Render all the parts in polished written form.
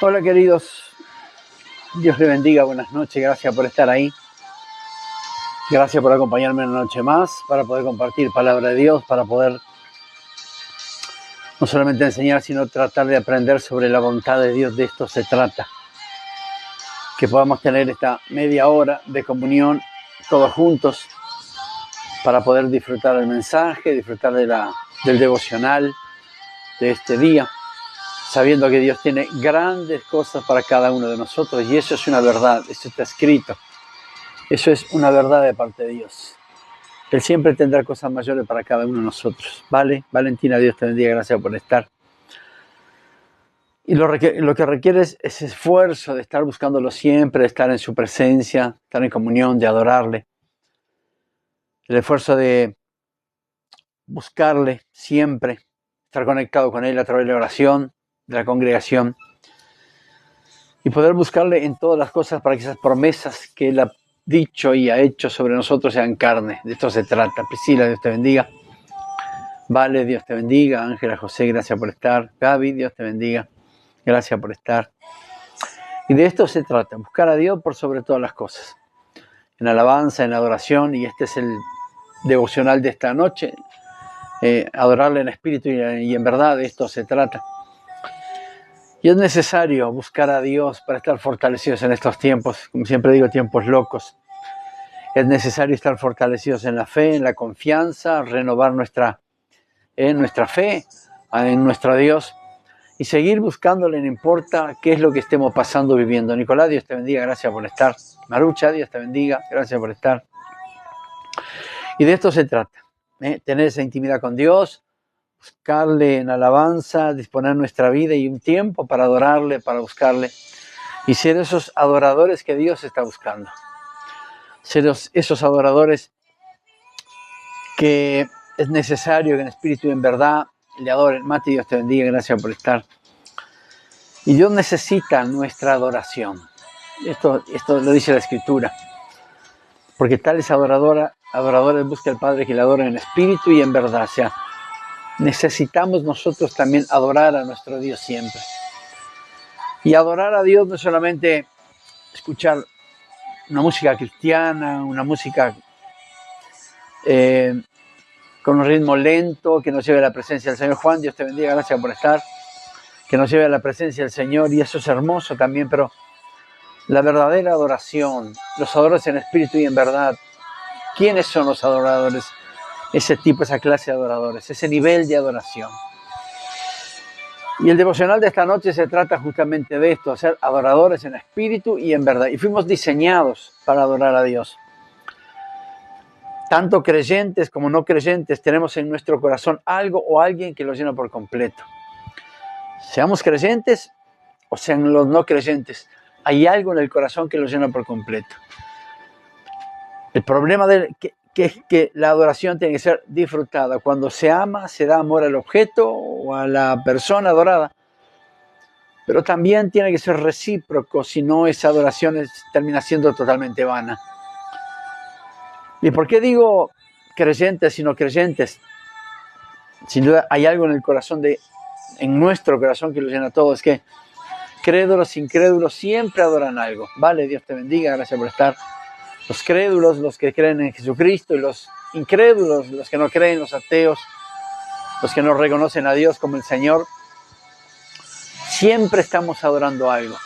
Hola queridos, Dios les bendiga, buenas noches, gracias por estar ahí. Gracias por acompañarme una noche más para poder compartir palabra de Dios, para poder no solamente enseñar, sino tratar de aprender sobre la voluntad de Dios. De esto se trata. Que podamos tener esta media hora de comunión todos juntos para poder disfrutar del mensaje, disfrutar del devocional de este día, sabiendo que Dios tiene grandes cosas para cada uno de nosotros, y eso es una verdad, eso está escrito, eso es una verdad de parte de Dios. Él siempre tendrá cosas mayores para cada uno de nosotros. ¿Vale? Valentina, Dios te bendiga, gracias por estar. Y lo que requiere es ese esfuerzo de estar buscándolo siempre, de estar en su presencia, estar en comunión, de adorarle. El esfuerzo de buscarle siempre, estar conectado con Él a través de la oración, de la congregación, y poder buscarle en todas las cosas para que esas promesas que Él ha dicho y ha hecho sobre nosotros sean carne. De esto se trata. Priscila, Dios te bendiga. Vale, Dios te bendiga. Ángela, José, gracias por estar. Gaby, Dios te bendiga. Gracias por estar. Y de esto se trata, buscar a Dios por sobre todas las cosas. En alabanza, en adoración, y este es el devocional de esta noche. Adorarle en espíritu y en verdad, de esto se trata. Y es necesario buscar a Dios para estar fortalecidos en estos tiempos, como siempre digo, tiempos locos. Es necesario estar fortalecidos en la fe, en la confianza, renovar nuestra fe en nuestro Dios y seguir buscándole, no importa qué es lo que estemos pasando, viviendo. Nicolás, Dios te bendiga, gracias por estar. Marucha, Dios te bendiga, gracias por estar. Y de esto se trata, tener esa intimidad con Dios, buscarle en alabanza, disponer nuestra vida y un tiempo para adorarle, para buscarle y ser esos adoradores que Dios está buscando. Ser esos adoradores que es necesario que en espíritu y en verdad le adoren. Mati, Dios te bendiga, gracias por estar. Y Dios necesita nuestra adoración. Esto lo dice la Escritura. Porque tales adoradores busca el Padre que le adoren en espíritu y en verdad. O sea, necesitamos nosotros también adorar a nuestro Dios siempre. Y adorar a Dios no es solamente escuchar una música cristiana, una música con un ritmo lento que nos lleve a la presencia del Señor. Juan, Dios te bendiga, gracias por estar. Que nos lleve a la presencia del Señor, y eso es hermoso también, pero la verdadera adoración, los adoradores en espíritu y en verdad, ¿quiénes son los adoradores? Ese tipo, esa clase de adoradores, ese nivel de adoración. Y el devocional de esta noche se trata justamente de esto, ser adoradores en espíritu y en verdad. Y fuimos diseñados para adorar a Dios. Tanto creyentes como no creyentes tenemos en nuestro corazón algo o alguien que lo llena por completo. Seamos creyentes o sean los no creyentes, hay algo en el corazón que lo llena por completo. El problema es que la adoración tiene que ser disfrutada. Cuando se ama, se da amor al objeto o a la persona adorada. Pero también tiene que ser recíproco, si no esa adoración termina siendo totalmente vana. ¿Y por qué digo creyentes y no creyentes? Sin duda hay algo en el corazón en nuestro corazón que lo llena todo. Es que crédulos, incrédulos siempre adoran algo. Vale, Dios te bendiga, gracias por estar. Los crédulos, los que creen en Jesucristo, y los incrédulos, los que no creen, los ateos, los que no reconocen a Dios como el Señor, siempre estamos adorando algo.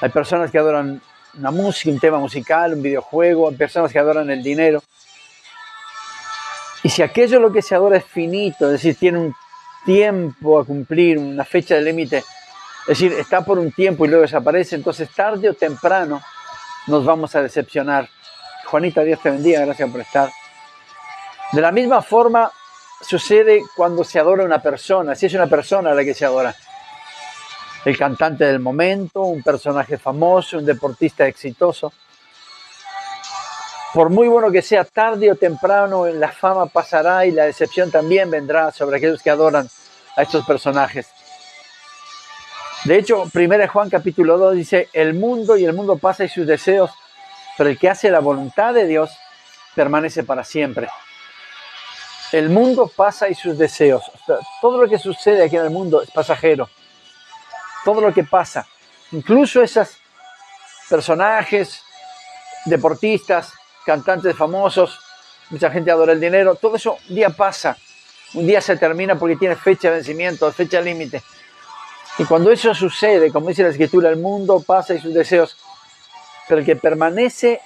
Hay personas que adoran una música, un tema musical, un videojuego, hay personas que adoran el dinero. Y si aquello lo que se adora es finito, es decir, tiene un tiempo a cumplir, una fecha de límite, es decir, está por un tiempo y luego desaparece, entonces tarde o temprano nos vamos a decepcionar. Juanita, Dios te bendiga, gracias por estar. De la misma forma sucede cuando se adora a una persona, si es una persona a la que se adora. El cantante del momento, un personaje famoso, un deportista exitoso. Por muy bueno que sea, tarde o temprano la fama pasará y la decepción también vendrá sobre aquellos que adoran a estos personajes. De hecho, 1 Juan capítulo 2 dice, el mundo pasa y sus deseos, pero el que hace la voluntad de Dios permanece para siempre. El mundo pasa y sus deseos. O sea, todo lo que sucede aquí en el mundo es pasajero. todo lo que pasa, incluso esos personajes, deportistas, cantantes famosos, mucha gente adora el dinero, todo eso un día pasa, un día se termina porque tiene fecha de vencimiento, fecha límite. Y cuando eso sucede, como dice la Escritura, el mundo pasa y sus deseos, pero el que permanece,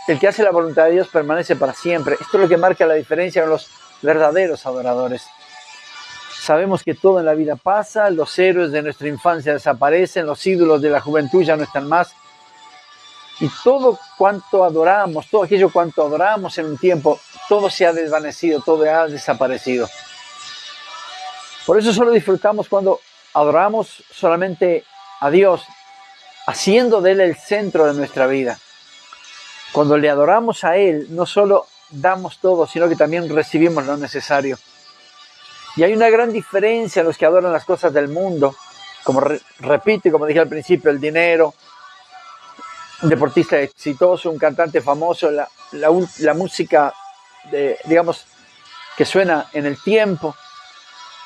el que hace la voluntad de Dios permanece para siempre. Esto es lo que marca la diferencia con los verdaderos adoradores. Sabemos que todo en la vida pasa, los héroes de nuestra infancia desaparecen, los ídolos de la juventud ya no están más. Y todo cuanto adoramos, todo aquello cuanto adoramos en un tiempo, todo se ha desvanecido, todo ha desaparecido. Por eso solo disfrutamos cuando adoramos solamente a Dios, haciendo de Él el centro de nuestra vida. Cuando le adoramos a Él, no solo damos todo, sino que también recibimos lo necesario. Y hay una gran diferencia en los que adoran las cosas del mundo, como repito y como dije al principio, el dinero, un deportista exitoso, un cantante famoso, la música, digamos, que suena en el tiempo.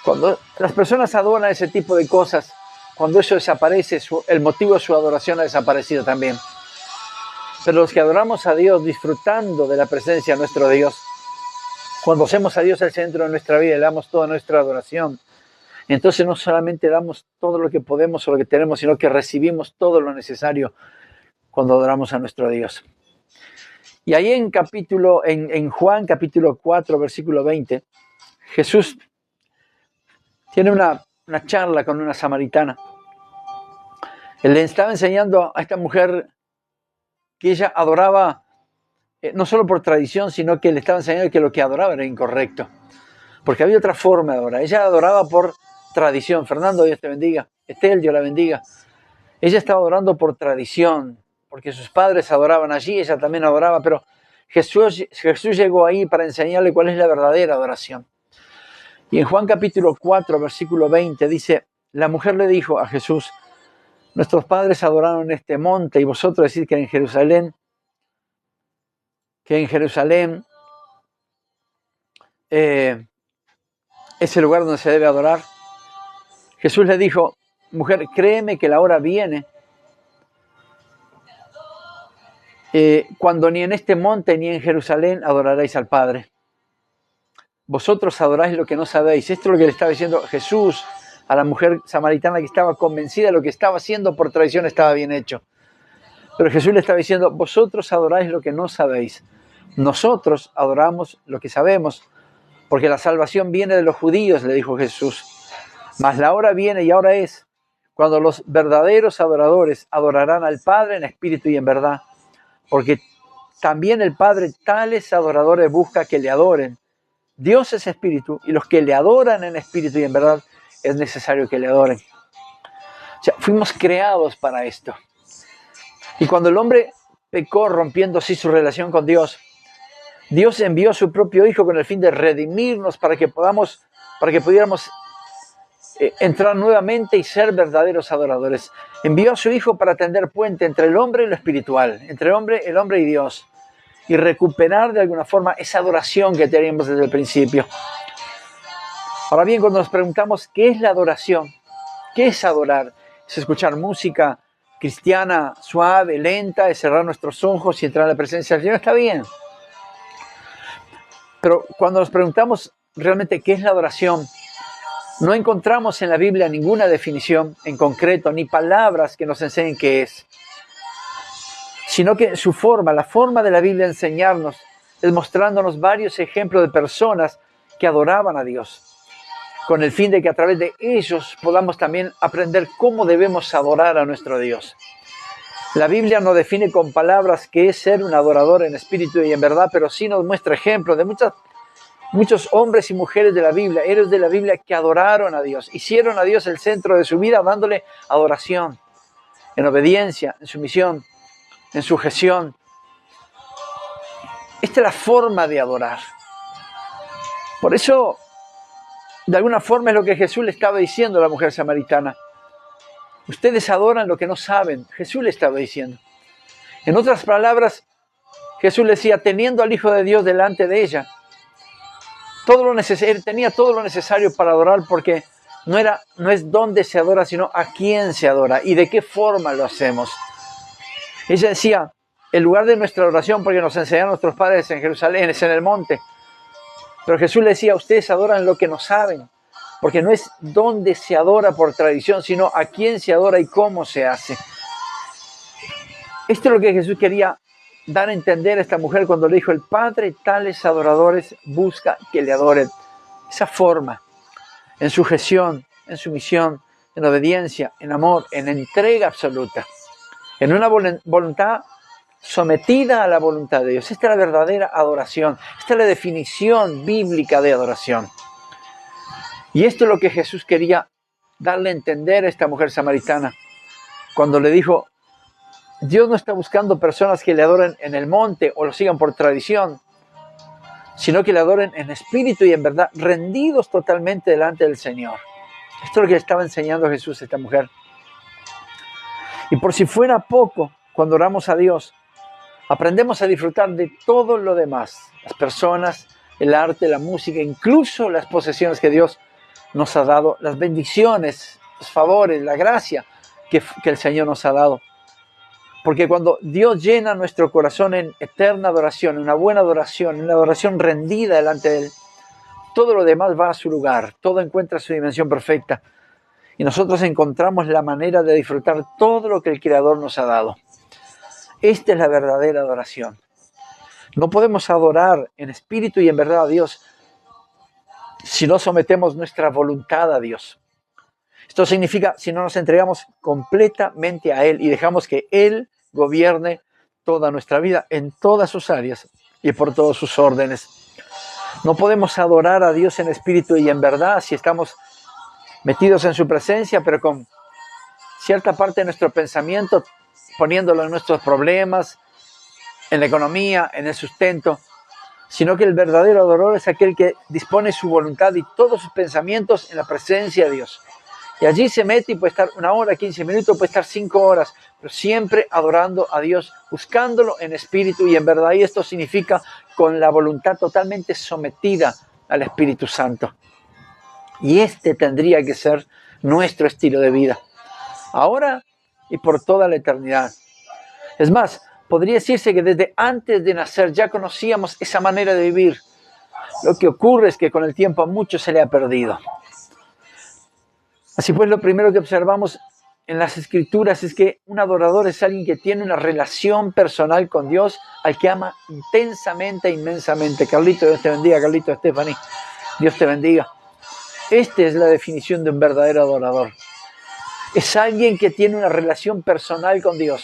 Cuando las personas adoran ese tipo de cosas, cuando eso desaparece, el motivo de su adoración ha desaparecido también. Pero los que adoramos a Dios disfrutando de la presencia de nuestro Dios, cuando hacemos a Dios el centro de nuestra vida y le damos toda nuestra adoración, entonces no solamente damos todo lo que podemos o lo que tenemos, sino que recibimos todo lo necesario cuando adoramos a nuestro Dios. Y ahí en Juan capítulo 4, versículo 20, Jesús tiene una charla con una samaritana. Él le estaba enseñando a esta mujer que ella adoraba no solo por tradición, sino que le estaba enseñando que lo que adoraba era incorrecto. Porque había otra forma de adorar. Ella adoraba por tradición. Fernando, Dios te bendiga. Estel, Dios la bendiga. Ella estaba adorando por tradición, porque sus padres adoraban allí, ella también adoraba, pero Jesús llegó ahí para enseñarle cuál es la verdadera adoración. Y en Juan capítulo 4, versículo 20 dice, la mujer le dijo a Jesús, nuestros padres adoraron en este monte y vosotros decís que en Jerusalén es el lugar donde se debe adorar. Jesús le dijo, mujer, créeme que la hora viene cuando ni en este monte ni en Jerusalén adoraréis al Padre. Vosotros adoráis lo que no sabéis. Esto es lo que le estaba diciendo Jesús a la mujer samaritana que estaba convencida de lo que estaba haciendo por tradición estaba bien hecho. Pero Jesús le estaba diciendo, vosotros adoráis lo que no sabéis. Nosotros adoramos lo que sabemos, porque la salvación viene de los judíos, le dijo Jesús. Mas la hora viene y ahora es, cuando los verdaderos adoradores adorarán al Padre en espíritu y en verdad. Porque también el Padre tales adoradores busca que le adoren. Dios es espíritu y los que le adoran en espíritu y en verdad es necesario que le adoren. O sea, fuimos creados para esto. Y cuando el hombre pecó rompiendo así su relación con Dios, Dios envió a su propio Hijo con el fin de redimirnos para que pudiéramos entrar nuevamente y ser verdaderos adoradores. Envió a su Hijo para tender puente entre el hombre y lo espiritual, entre el hombre y Dios, y recuperar de alguna forma esa adoración que teníamos desde el principio. Ahora bien, cuando nos preguntamos ¿qué es la adoración? ¿Qué es adorar? Es escuchar música cristiana suave, lenta, es cerrar nuestros ojos y entrar en la presencia del Señor. Está bien. Pero cuando nos preguntamos realmente qué es la adoración, no encontramos en la Biblia ninguna definición en concreto, ni palabras que nos enseñen qué es. Sino que su forma, la forma de la Biblia enseñarnos, es mostrándonos varios ejemplos de personas que adoraban a Dios, con el fin de que a través de ellos podamos también aprender cómo debemos adorar a nuestro Dios. La Biblia no define con palabras qué es ser un adorador en espíritu y en verdad, pero sí nos muestra ejemplos de muchos hombres y mujeres de la Biblia, héroes de la Biblia que adoraron a Dios, hicieron a Dios el centro de su vida, dándole adoración, en obediencia, en sumisión, en sujeción. Esta es la forma de adorar. Por eso, de alguna forma es lo que Jesús le estaba diciendo a la mujer samaritana. Ustedes adoran lo que no saben. Jesús le estaba diciendo. En otras palabras, Jesús le decía, teniendo al Hijo de Dios delante de ella, tenía todo lo necesario para adorar porque no es dónde se adora, sino a quién se adora y de qué forma lo hacemos. Ella decía, el lugar de nuestra adoración, porque nos enseñaron nuestros padres en Jerusalén, es en el monte. Pero Jesús le decía, ustedes adoran lo que no saben, porque no es dónde se adora por tradición, sino a quién se adora y cómo se hace. Esto es lo que Jesús quería dar a entender a esta mujer cuando le dijo, el Padre tales adoradores busca que le adoren. Esa forma, en sujeción, en sumisión, en obediencia, en amor, en entrega absoluta, en una voluntad sometida a la voluntad de Dios. Esta es la verdadera adoración. Esta es la definición bíblica de adoración. Y esto es lo que Jesús quería darle a entender a esta mujer samaritana cuando le dijo, Dios no está buscando personas que le adoren en el monte o lo sigan por tradición, sino que le adoren en espíritu y en verdad, rendidos totalmente delante del Señor. Esto es lo que le estaba enseñando Jesús a esta mujer. Y por si fuera poco, cuando oramos a Dios, aprendemos a disfrutar de todo lo demás, las personas, el arte, la música, incluso las posesiones que Dios nos ha dado, las bendiciones, los favores, la gracia que el Señor nos ha dado. Porque cuando Dios llena nuestro corazón en eterna adoración, en una buena adoración, en una adoración rendida delante de Él, todo lo demás va a su lugar, todo encuentra su dimensión perfecta. Y nosotros encontramos la manera de disfrutar todo lo que el Creador nos ha dado. Esta es la verdadera adoración. No podemos adorar en espíritu y en verdad a Dios si no sometemos nuestra voluntad a Dios. Esto significa si no nos entregamos completamente a Él y dejamos que Él gobierne toda nuestra vida en todas sus áreas y por todos sus órdenes. No podemos adorar a Dios en espíritu y en verdad si estamos metidos en su presencia, pero con cierta parte de nuestro pensamiento poniéndolo en nuestros problemas, en la economía, en el sustento, sino que el verdadero adorador es aquel que dispone su voluntad y todos sus pensamientos en la presencia de Dios. Y allí se mete y puede estar 1 hora, 15 minutos, puede estar 5 horas, pero siempre adorando a Dios, buscándolo en espíritu y en verdad. Y esto significa con la voluntad totalmente sometida al Espíritu Santo. Y este tendría que ser nuestro estilo de vida, ahora y por toda la eternidad. Es más, podría decirse que desde antes de nacer ya conocíamos esa manera de vivir. Lo que ocurre es que con el tiempo a muchos se le ha perdido. Así pues, lo primero que observamos en las Escrituras es que un adorador es alguien que tiene una relación personal con Dios, al que ama intensamente e inmensamente. Carlito, Dios te bendiga. Carlito, Stephanie, Dios te bendiga. Esta es la definición de un verdadero adorador. Es alguien que tiene una relación personal con Dios.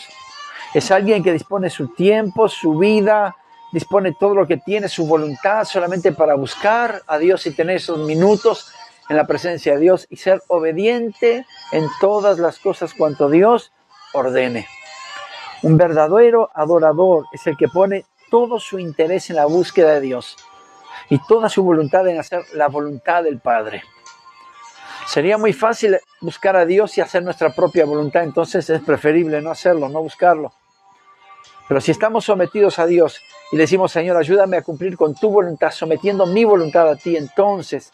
Es alguien que dispone su tiempo, su vida, dispone todo lo que tiene, su voluntad, solamente para buscar a Dios y tener esos minutos en la presencia de Dios y ser obediente en todas las cosas cuanto Dios ordene. Un verdadero adorador es el que pone todo su interés en la búsqueda de Dios y toda su voluntad en hacer la voluntad del Padre. Sería muy fácil buscar a Dios y hacer nuestra propia voluntad, entonces es preferible no hacerlo, no buscarlo. Pero si estamos sometidos a Dios y le decimos, Señor, ayúdame a cumplir con tu voluntad, sometiendo mi voluntad a ti, entonces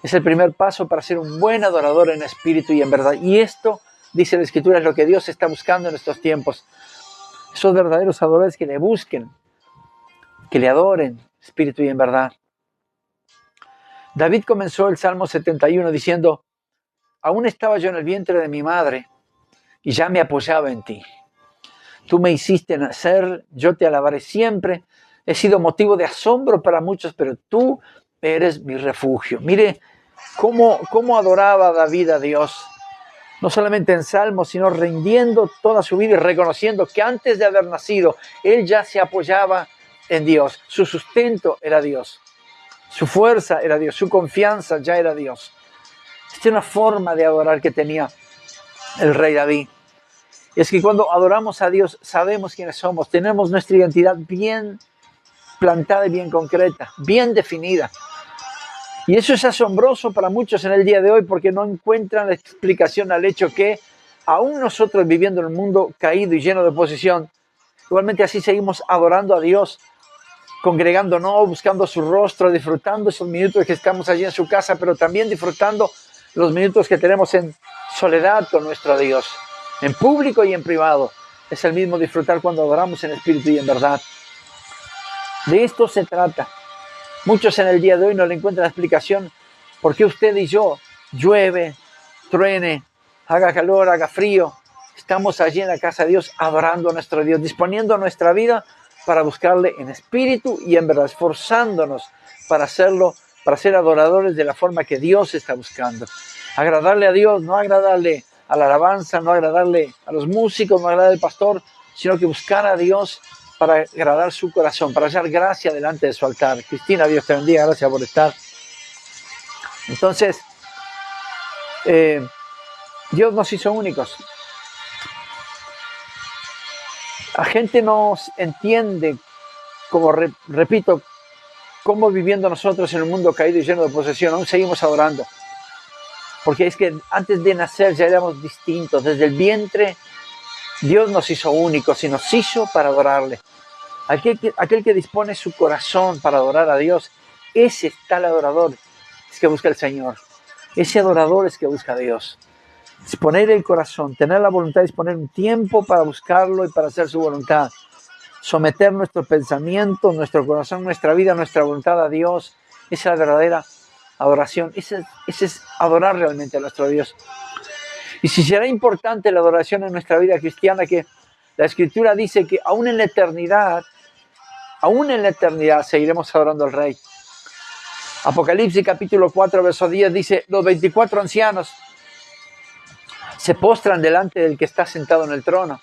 es el primer paso para ser un buen adorador en espíritu y en verdad. Y esto, dice la Escritura, es lo que Dios está buscando en estos tiempos. Esos verdaderos adoradores que le busquen, que le adoren, espíritu y en verdad. David comenzó el Salmo 71 diciendo, aún estaba yo en el vientre de mi madre y ya me apoyaba en ti. Tú me hiciste nacer, yo te alabaré siempre. He sido motivo de asombro para muchos, pero tú eres mi refugio. Mire cómo adoraba David a Dios. No solamente en salmos, sino rindiendo toda su vida y reconociendo que antes de haber nacido, él ya se apoyaba en Dios. Su sustento era Dios. Su fuerza era Dios. Su confianza ya era Dios. Esta es una forma de adorar que tenía el rey David. Y es que cuando adoramos a Dios, sabemos quiénes somos. Tenemos nuestra identidad bien plantada y bien concreta, bien definida. Y eso es asombroso para muchos en el día de hoy porque no encuentran la explicación al hecho que aún nosotros viviendo en un mundo caído y lleno de oposición, igualmente así seguimos adorando a Dios, congregándonos, buscando su rostro, disfrutando esos minutos que estamos allí en su casa, pero también disfrutando los minutos que tenemos en soledad con nuestro Dios, en público y en privado. Es el mismo disfrutar cuando adoramos en espíritu y en verdad. De esto se trata. Muchos en el día de hoy no le encuentran explicación por qué usted y yo, llueve, truene, haga calor, haga frío, estamos allí en la casa de Dios adorando a nuestro Dios, disponiendo nuestra vida para buscarle en espíritu y en verdad, esforzándonos para hacerlo, para ser adoradores de la forma que Dios está buscando. Agradarle a Dios, no agradarle a la alabanza, no agradarle a los músicos, no agradarle al pastor, sino que buscar a Dios para agradar su corazón, para hallar gracia delante de su altar. Cristina, Dios te bendiga, gracias por estar. Entonces, Dios nos hizo únicos. La gente nos entiende, como repito, cómo viviendo nosotros en un mundo caído y lleno de posesión, aún seguimos adorando. Porque es que antes de nacer ya éramos distintos. Desde el vientre, Dios nos hizo únicos y nos hizo para adorarle. Aquel que dispone su corazón para adorar a Dios, ese es tal adorador, es que busca al Señor. Ese adorador es que busca a Dios. Disponer el corazón, tener la voluntad de disponer un tiempo para buscarlo y para hacer su voluntad. Someter nuestro pensamiento, nuestro corazón, nuestra vida, nuestra voluntad a Dios. Esa es la verdadera adoración. Ese es adorar realmente a nuestro Dios. Y si será importante la adoración en nuestra vida cristiana, que la Escritura dice que aún en la eternidad seguiremos adorando al Rey. Apocalipsis capítulo 4, verso 10 dice, los 24 ancianos se postran delante del que está sentado en el trono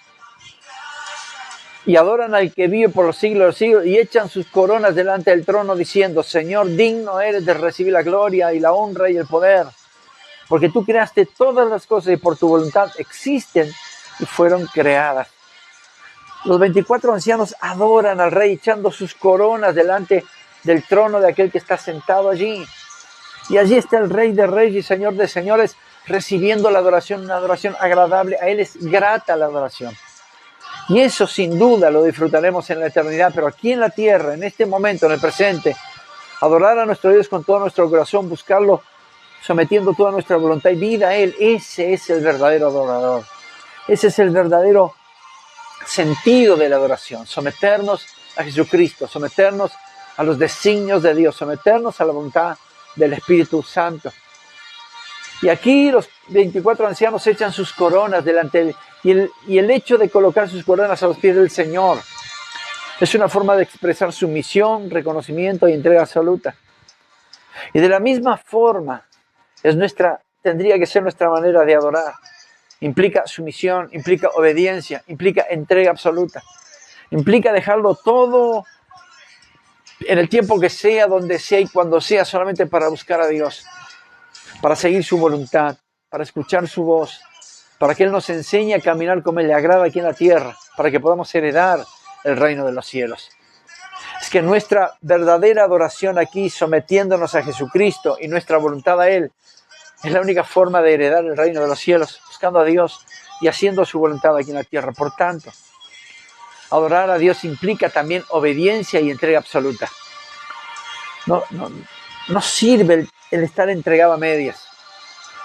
y adoran al que vive por los siglos de los siglos y echan sus coronas delante del trono diciendo, Señor, digno eres de recibir la gloria y la honra y el poder, porque tú creaste todas las cosas y por tu voluntad existen y fueron creadas. Los 24 ancianos adoran al Rey echando sus coronas delante del trono de aquel que está sentado allí. Y allí está el Rey de Reyes y Señor de Señores recibiendo la adoración, una adoración agradable. A Él es grata la adoración. Y eso sin duda lo disfrutaremos en la eternidad, pero aquí en la tierra, en este momento, en el presente, adorar a nuestro Dios con todo nuestro corazón, buscarlo sometiendo toda nuestra voluntad y vida a Él, ese es el verdadero adorador. Ese es el verdadero sentido de la adoración, someternos a Jesucristo, someternos a los designios de Dios, someternos a la voluntad del Espíritu Santo. Y aquí los 24 ancianos echan sus coronas delante de Él, y el hecho de colocar sus coronas a los pies del Señor es una forma de expresar sumisión, reconocimiento y entrega absoluta. Y de la misma forma tendría que ser nuestra manera de adorar. Implica sumisión, implica obediencia, implica entrega absoluta. Implica dejarlo todo en el tiempo que sea, donde sea y cuando sea, solamente para buscar a Dios, para seguir su voluntad, para escuchar su voz, para que Él nos enseñe a caminar como Él le agrada aquí en la tierra, para que podamos heredar el reino de los cielos. Es que nuestra verdadera adoración aquí, sometiéndonos a Jesucristo y nuestra voluntad a Él, es la única forma de heredar el reino de los cielos, buscando a Dios y haciendo su voluntad aquí en la tierra. Por tanto, adorar a Dios implica también obediencia y entrega absoluta. No sirve el estar entregado a medias.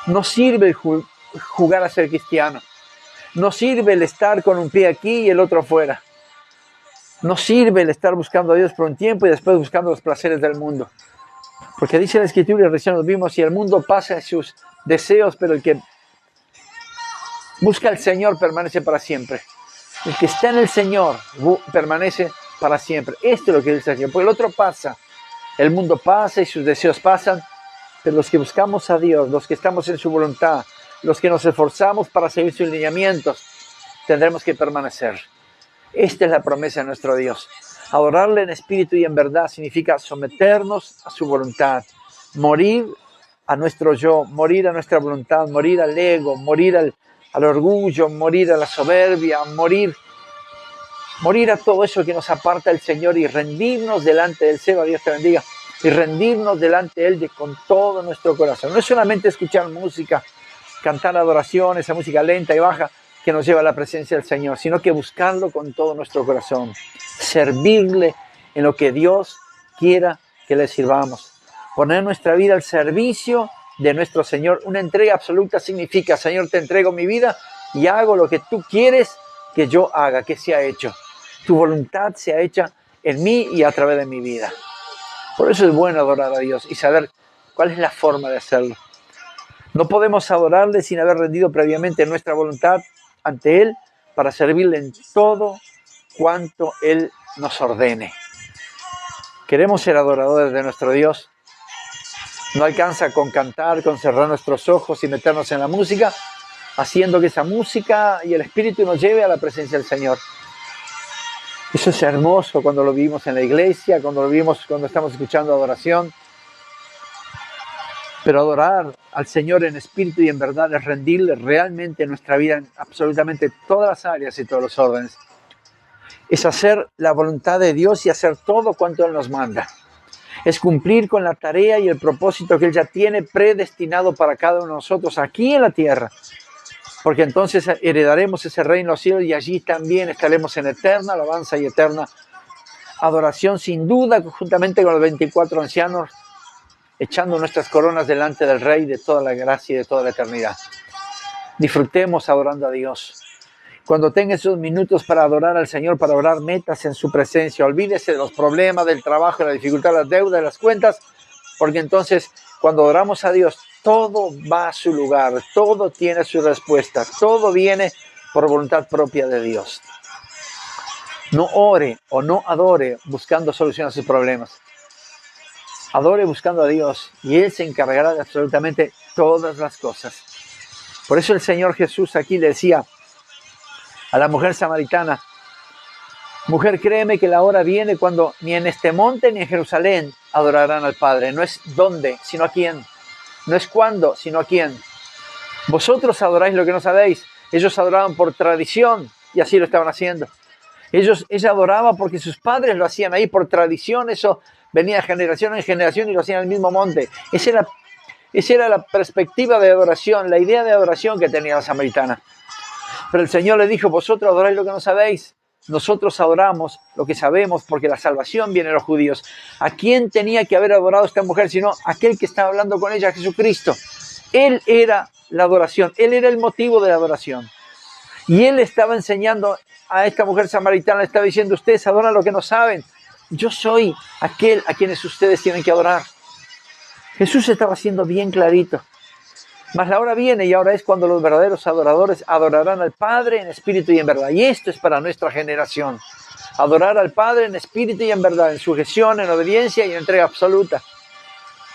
No sirve el jugar a ser cristiano. No sirve el estar con un pie aquí y el otro afuera. No sirve el estar buscando a Dios por un tiempo y después buscando los placeres del mundo. Porque dice la Escritura, y recién nos vimos, y el mundo pasa en sus deseos, pero el que busca al Señor permanece para siempre. El que está en el Señor permanece para siempre. Esto es lo que dice el Señor. Porque el otro pasa. El mundo pasa y sus deseos pasan. Pero los que buscamos a Dios, los que estamos en su voluntad, los que nos esforzamos para seguir sus lineamientos, tendremos que permanecer. Esta es la promesa de nuestro Dios. Adorarle en espíritu y en verdad significa someternos a su voluntad. Morir a nuestro yo, morir a nuestra voluntad, morir al ego, morir al orgullo, morir a la soberbia, morir a todo eso que nos aparta del Señor y rendirnos delante del Seba, Dios te bendiga, y rendirnos delante de Él con todo nuestro corazón. No es solamente escuchar música, cantar adoración, esa música lenta y baja que nos lleva a la presencia del Señor, sino que buscarlo con todo nuestro corazón, servirle en lo que Dios quiera que le sirvamos, poner nuestra vida al servicio de nuestro Señor. Una entrega absoluta significa, Señor, te entrego mi vida y hago lo que tú quieres que yo haga, que sea hecho. Tu voluntad sea hecha en mí y a través de mi vida. Por eso es bueno adorar a Dios y saber cuál es la forma de hacerlo. No podemos adorarle sin haber rendido previamente nuestra voluntad ante Él para servirle en todo cuanto Él nos ordene. Queremos ser adoradores de nuestro Dios. No alcanza con cantar, con cerrar nuestros ojos y meternos en la música, haciendo que esa música y el Espíritu nos lleve a la presencia del Señor. Eso es hermoso cuando lo vivimos en la iglesia, cuando lo vivimos cuando estamos escuchando adoración. Pero adorar al Señor en espíritu y en verdad es rendirle realmente nuestra vida en absolutamente todas las áreas y todos los órdenes. Es hacer la voluntad de Dios y hacer todo cuanto Él nos manda. Es cumplir con la tarea y el propósito que Él ya tiene predestinado para cada uno de nosotros aquí en la tierra. Porque entonces heredaremos ese reino de los cielos y allí también estaremos en eterna alabanza y eterna adoración, sin duda, juntamente con los 24 ancianos, echando nuestras coronas delante del Rey de toda la gracia y de toda la eternidad. Disfrutemos adorando a Dios. Cuando tenga esos minutos para adorar al Señor, para orar metas en su presencia, olvídese de los problemas, del trabajo, de la dificultad, de las deudas, de las cuentas, porque entonces cuando adoramos a Dios, todo va a su lugar, todo tiene su respuesta, todo viene por voluntad propia de Dios. No ore o no adore buscando soluciones a sus problemas. Adore buscando a Dios y Él se encargará de absolutamente todas las cosas. Por eso el Señor Jesús aquí le decía a la mujer samaritana: mujer, créeme que la hora viene cuando ni en este monte ni en Jerusalén adorarán al Padre. No es dónde, sino a quién. No es cuándo, sino a quién. Vosotros adoráis lo que no sabéis. Ellos adoraban por tradición y así lo estaban haciendo. Ella adoraba porque sus padres lo hacían ahí por tradición. Eso venía de generación en generación y lo hacían en el mismo monte. Esa era la perspectiva de adoración, la idea de adoración que tenía la samaritana. Pero el Señor le dijo: vosotros adoráis lo que no sabéis. Nosotros adoramos lo que sabemos porque la salvación viene de los judíos. ¿A quién tenía que haber adorado esta mujer sino aquel que estaba hablando con ella, Jesucristo? Él era la adoración, Él era el motivo de la adoración. Y Él estaba enseñando a esta mujer samaritana, le estaba diciendo: ustedes adoran lo que no saben. Yo soy aquel a quienes ustedes tienen que adorar. Jesús estaba haciendo bien clarito. Mas la hora viene y ahora es cuando los verdaderos adoradores adorarán al Padre en espíritu y en verdad. Y esto es para nuestra generación. Adorar al Padre en espíritu y en verdad, en sujeción, en obediencia y en entrega absoluta.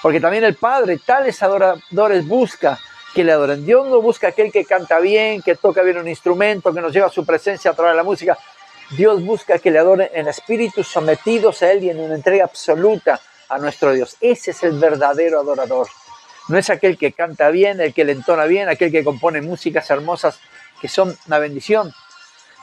Porque también el Padre, tales adoradores, busca que le adoren. Dios no busca aquel que canta bien, que toca bien un instrumento, que nos lleva a su presencia a través de la música. Dios busca que le adoren en espíritu, sometidos a Él y en una entrega absoluta a nuestro Dios. Ese es el verdadero adorador. No es aquel que canta bien, el que le entona bien, aquel que compone músicas hermosas que son una bendición,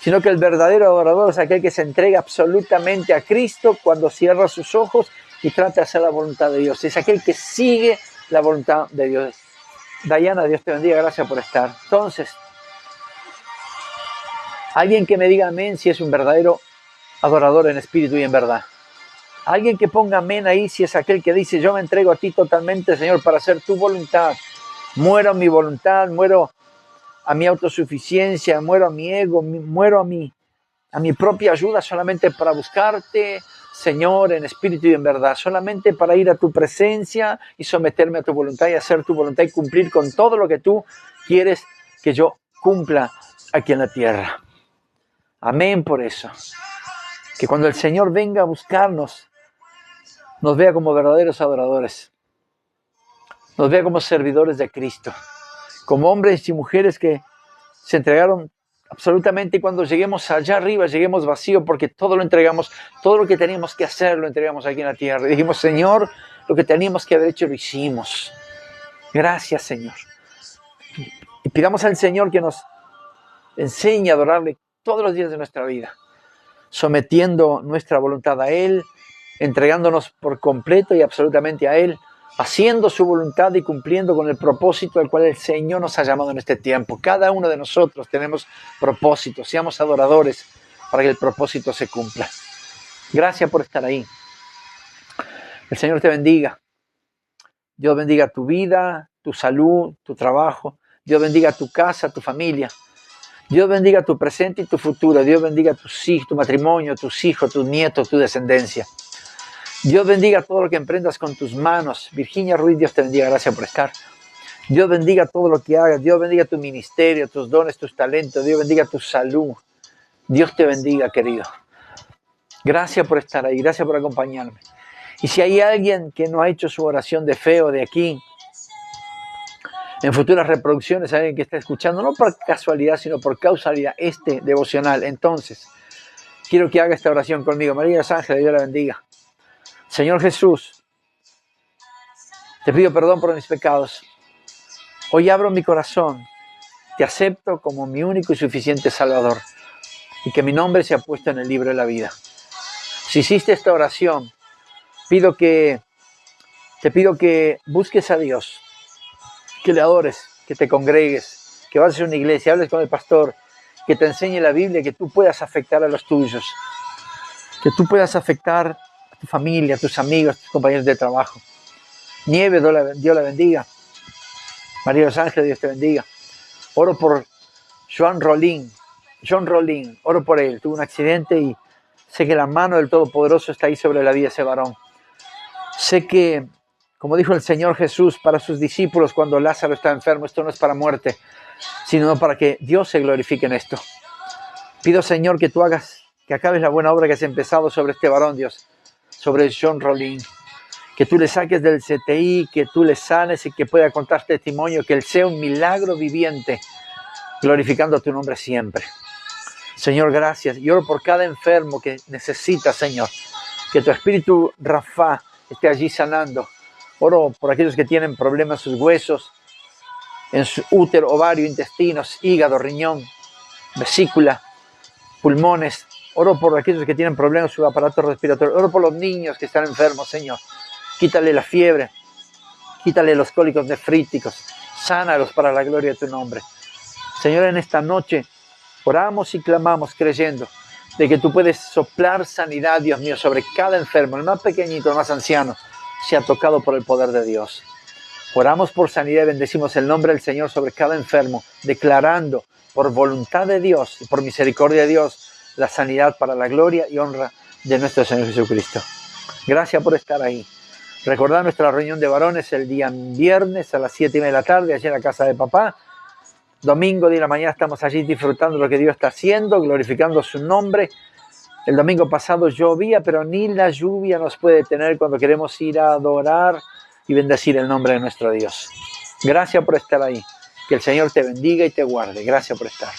sino que el verdadero adorador es aquel que se entrega absolutamente a Cristo cuando cierra sus ojos y trata de hacer la voluntad de Dios. Es aquel que sigue la voluntad de Dios. Dayana, Dios te bendiga, gracias por estar. Entonces, alguien que me diga amén si es un verdadero adorador en espíritu y en verdad. Alguien que ponga amén ahí si es aquel que dice: yo me entrego a ti totalmente, Señor, para hacer tu voluntad. Muero a mi voluntad, muero a mi autosuficiencia, muero a mi ego, muero a mi propia ayuda solamente para buscarte, Señor, en espíritu y en verdad. Solamente para ir a tu presencia y someterme a tu voluntad y hacer tu voluntad y cumplir con todo lo que tú quieres que yo cumpla aquí en la tierra. Amén por eso. Que cuando el Señor venga a buscarnos, nos vea como verdaderos adoradores, nos vea como servidores de Cristo, como hombres y mujeres que se entregaron absolutamente, y cuando lleguemos allá arriba, lleguemos vacíos porque todo lo entregamos, todo lo que teníamos que hacer lo entregamos aquí en la tierra. Y dijimos: Señor, lo que teníamos que haber hecho lo hicimos. Gracias, Señor. Y pidamos al Señor que nos enseñe a adorarle todos los días de nuestra vida, sometiendo nuestra voluntad a Él, entregándonos por completo y absolutamente a Él, haciendo su voluntad y cumpliendo con el propósito al cual el Señor nos ha llamado en este tiempo. Cada uno de nosotros tenemos propósitos, seamos adoradores para que el propósito se cumpla. Gracias por estar ahí. El Señor te bendiga. Dios bendiga tu vida, tu salud, tu trabajo. Dios bendiga tu casa, tu familia. Dios bendiga tu presente y tu futuro. Dios bendiga tus hijos, tu matrimonio, tus hijos, tus nietos, tu descendencia. Dios bendiga todo lo que emprendas con tus manos. Virginia Ruiz, Dios te bendiga. Gracias por estar. Dios bendiga todo lo que hagas. Dios bendiga tu ministerio, tus dones, tus talentos. Dios bendiga tu salud. Dios te bendiga, querido. Gracias por estar ahí. Gracias por acompañarme. Y si hay alguien que no ha hecho su oración de fe o de aquí, en futuras reproducciones, alguien que está escuchando, no por casualidad, sino por causalidad, este devocional, entonces, quiero que haga esta oración conmigo. María de los Ángeles, Dios la bendiga. Señor Jesús, te pido perdón por mis pecados. Hoy abro mi corazón, te acepto como mi único y suficiente Salvador, y que mi nombre sea puesto en el libro de la vida. Si hiciste esta oración, te pido que busques a Dios, que le adores, que te congregues, que vayas a una iglesia, hables con el pastor, que te enseñe la Biblia, que tú puedas afectar a los tuyos, que tú puedas afectar a tu familia, a tus amigos, a tus compañeros de trabajo. Nieve, Dios la bendiga. María de los Ángeles, Dios te bendiga. Oro por John Rolín, oro por él. Tuvo un accidente y sé que la mano del Todopoderoso está ahí sobre la vida de ese varón. Sé que, como dijo el Señor Jesús para sus discípulos cuando Lázaro estaba enfermo, esto no es para muerte, sino para que Dios se glorifique en esto. Pido, Señor, que tú que acabes la buena obra que has empezado sobre este varón, Dios, sobre John Rolín. Que tú le saques del CTI, que tú le sanes y que pueda contar testimonio, que él sea un milagro viviente, glorificando tu nombre siempre. Señor, gracias. Y oro por cada enfermo que necesita, Señor, que tu espíritu Rafa esté allí sanando. Oro por aquellos que tienen problemas en sus huesos, en su útero, ovario, intestinos, hígado, riñón, vesícula, pulmones. Oro por aquellos que tienen problemas en su aparato respiratorio. Oro por los niños que están enfermos, Señor. Quítale la fiebre, quítale los cólicos nefríticos, sánalos para la gloria de tu nombre. Señor, en esta noche oramos y clamamos creyendo de que tú puedes soplar sanidad, Dios mío, sobre cada enfermo, el más pequeñito, el más anciano, sea tocado por el poder de Dios. Oramos por sanidad y bendecimos el nombre del Señor sobre cada enfermo, declarando por voluntad de Dios y por misericordia de Dios la sanidad para la gloria y honra de nuestro Señor Jesucristo. Gracias por estar ahí. Recordad nuestra reunión de varones el día viernes a las 7:30 de la tarde, allí en la casa de papá. Domingo de la mañana estamos allí disfrutando lo que Dios está haciendo, glorificando su nombre. El domingo pasado llovía, pero ni la lluvia nos puede detener cuando queremos ir a adorar y bendecir el nombre de nuestro Dios. Gracias por estar ahí. Que el Señor te bendiga y te guarde. Gracias por estar.